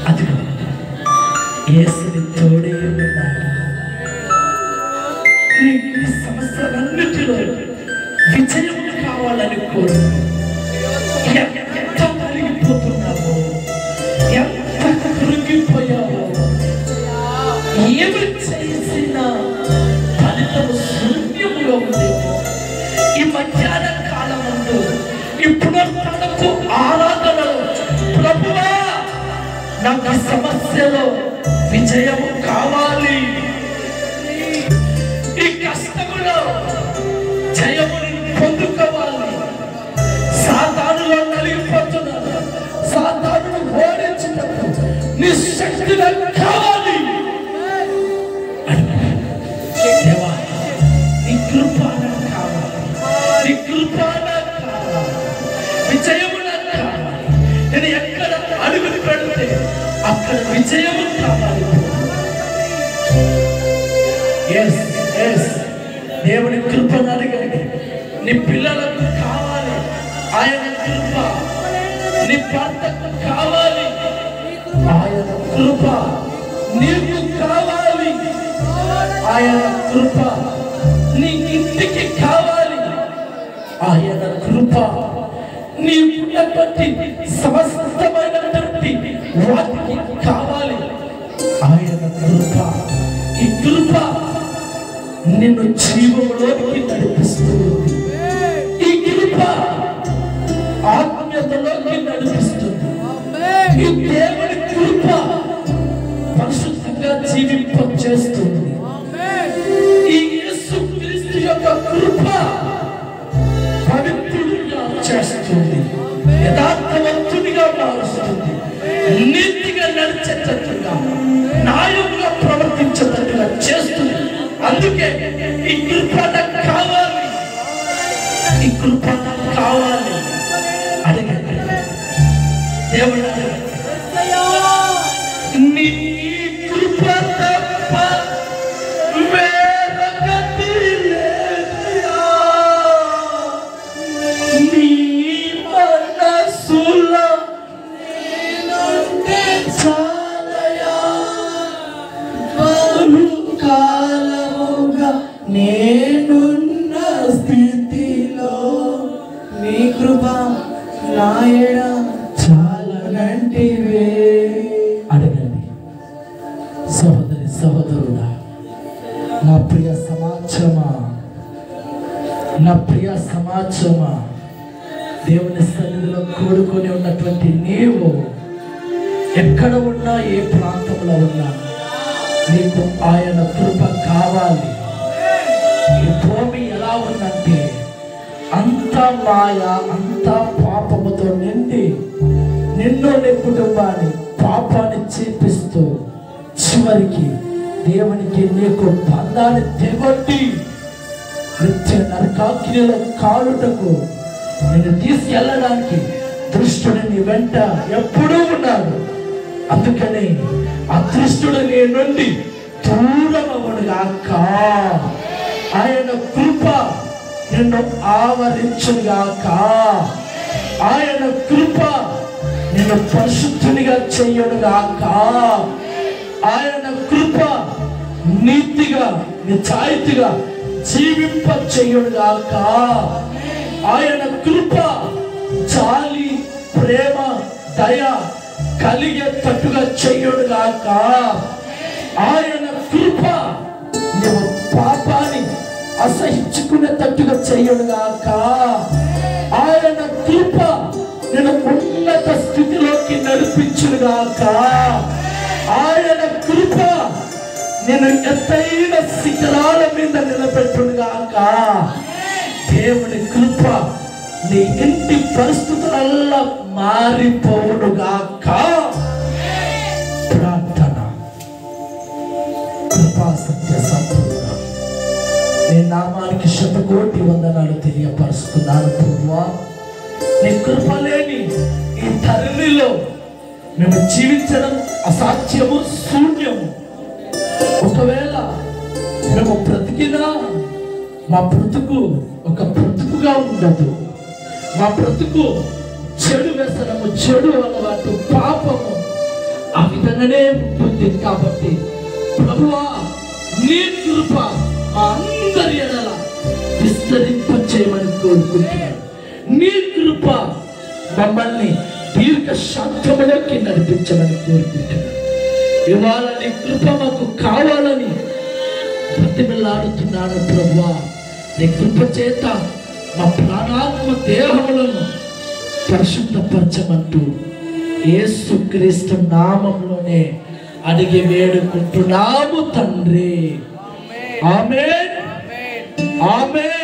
అది యేసుని తోడే ఉన్నాడు. ఈ సమస్యలన్నిటిలో విజయం కావాలని కోరు. ఎంత కలిగిపోతున్నావో, ఎంత కృంగిపోయావో, ఏమి చేసినా ఫలితము శూన్యముగా ఉందేమో. ఈ మధ్యాహ్న కాలం ముందు ఇప్పుడు తనకు ఆరాధనలో ప్రభువా నాకు సమస్యలో విజయము కావాలి, ఈ కష్టములో జయముని పొందుకోవాలి, సాతానులో నలిగిపోతున్నాను, సాతానును ఓడించినప్పుడు నీ శక్తి నాకు కావాలి. దేవా నీ కృప నాకు కావాలి, నీ కృప నాకు కావాలి, విజయము నాకు కావాలి. నేను ఎక్కడ అడుగు పెడితే అక్కడ విజయము కావాలి. దేవుని కృపను అడగండి. నీ పిల్లలకు కావాలి ఆయన కృప, నీ భర్తకు కావాలి ఆయన కృప, నీకు కావాలి ఆయన కృప, నీ ఇంటికి కావాలి ఆయన కృప, నీకున్నటువంటి సమస్తమైనటువంటి వాటికి కావాలి ఆయన కృప. ఈ కృప నిన్ను జీవంలోకి నడిపిస్తుంది, ఈ కృప ఆత్మీయతలోకి నడిపిస్తుంది. ఈ దేవుని కృప పరిశుద్ధంగా జీవింపచేస్తుంది. ఈ యేసుక్రీస్తు యొక్క కృప పవిత్రుడిగా చేస్తుంది, యథార్థవంతుడిగా మారుస్తుంది, నీతిగా నడిచేటట్టుగా, న్యాయంగా ప్రవర్తించేటట్టుగా చేస్తుంది. అందుకే ఈ కృప నాకు కావాలి, ఈ కృప నాకు కావాలి. అడగండి దేవుడు, నీ కృప తప్ప వేరొకటి లేదయ్యా, నీ మనసులో నేనుంటే చాలయ్యా, బహుకాలముగా నేనున్న స్థితిలో నీ కృప నాయన చాలనంటివే. అడగండి సహోదరి సహోదరుడా, నా ప్రియ సమాజమా, నా ప్రియ సమాజమా, దేవుని సన్నిధిలో కూడుకొని ఉన్నటువంటి నీవు ఎక్కడ ఉన్నా, ఏ ప్రాంతంలో ఉన్నా, నీకు ఆయన కృప కావాలి. ఈ భూమి ఎలా ఉందంటే అంతా మాయ, అంతా పాపముతో నిండి నిన్ను నీ కుటుంబాన్ని పాపాన్ని చేపిస్తూ చివరికి దేవునికి నీకు బంధాన్ని తెగొట్టి నిత్య నరకాగ్నిలో కాలుటకు నిన్ను తీసుకెళ్ళడానికి దుష్టుడు నీ వెంట ఎప్పుడూ ఉన్నాడు. అందుకని అదృష్టుడు నీ నుండి దూరమవునుగాక, ఆయన కృప నిన్ను ఆవరించుగాక, ఆయన కృప నిన్ను పరిశుద్ధునిగా చెయ్యునుగాక, ఆయన కృప నీతిగా నిజాయితీగా జీవింప చెయ్యునుగాక, ఆయన కృప జాలి ప్రేమ దయ కలిగేటట్టుగా చెయ్యునుగాక, ఆయన కృప నువ్వు పాపాన్ని అసహించుకునేటట్టుగా చెయ్యునుగాక, ఆయన కృప నేను ఉన్నత స్థితిలోకి నడిపించునుగాక, ఆయన కృప నేను ఎత్తైన శిఖరాల మీద నిలబెట్టునుగాక. దేవుని కృప నీ ఇంటి పరిస్థితులల్లా మారిపోవునుగాక. ప్రార్థన. కృపా సత్య సంపూర్ణ నీ నామానికి శతకోటి వందనాలు తెలియపరుస్తున్నాను ప్రభువా. నీ కృప లేని ఈ ధరణిలో మేము జీవించడం అసాధ్యము, శూన్యము. ఒకవేళ మేము బ్రతికినా మా బ్రతుకు ఒక బ్రతుకుగా ఉండదు. మా బ్రతుకు చెడు వ్యసనము, చెడు అలవాటు, పాపము ఆ విధంగానే ఉంటుంది. కాబట్టి ప్రభువా నీ కృప మా అందరి ఎడల విస్తరింపచేయమని కోరుకుంటున్నాను. నీ కృప మమ్మల్ని దీర్ఘ శాంతములోకి నడిపించమని కోరుకుంటున్నాను. ఇవాళ నీ కృప మాకు కావాలని బ్రతిమలాడుతున్నాను ప్రభువా. నీ కృప చేత మా ప్రాణాత్మ దేహములను పరిశుద్ధపరచమంటూ యేసుక్రీస్తు నామములోనే అడిగి వేడుకుంటున్నాము తండ్రి. ఆమేన్, ఆమేన్.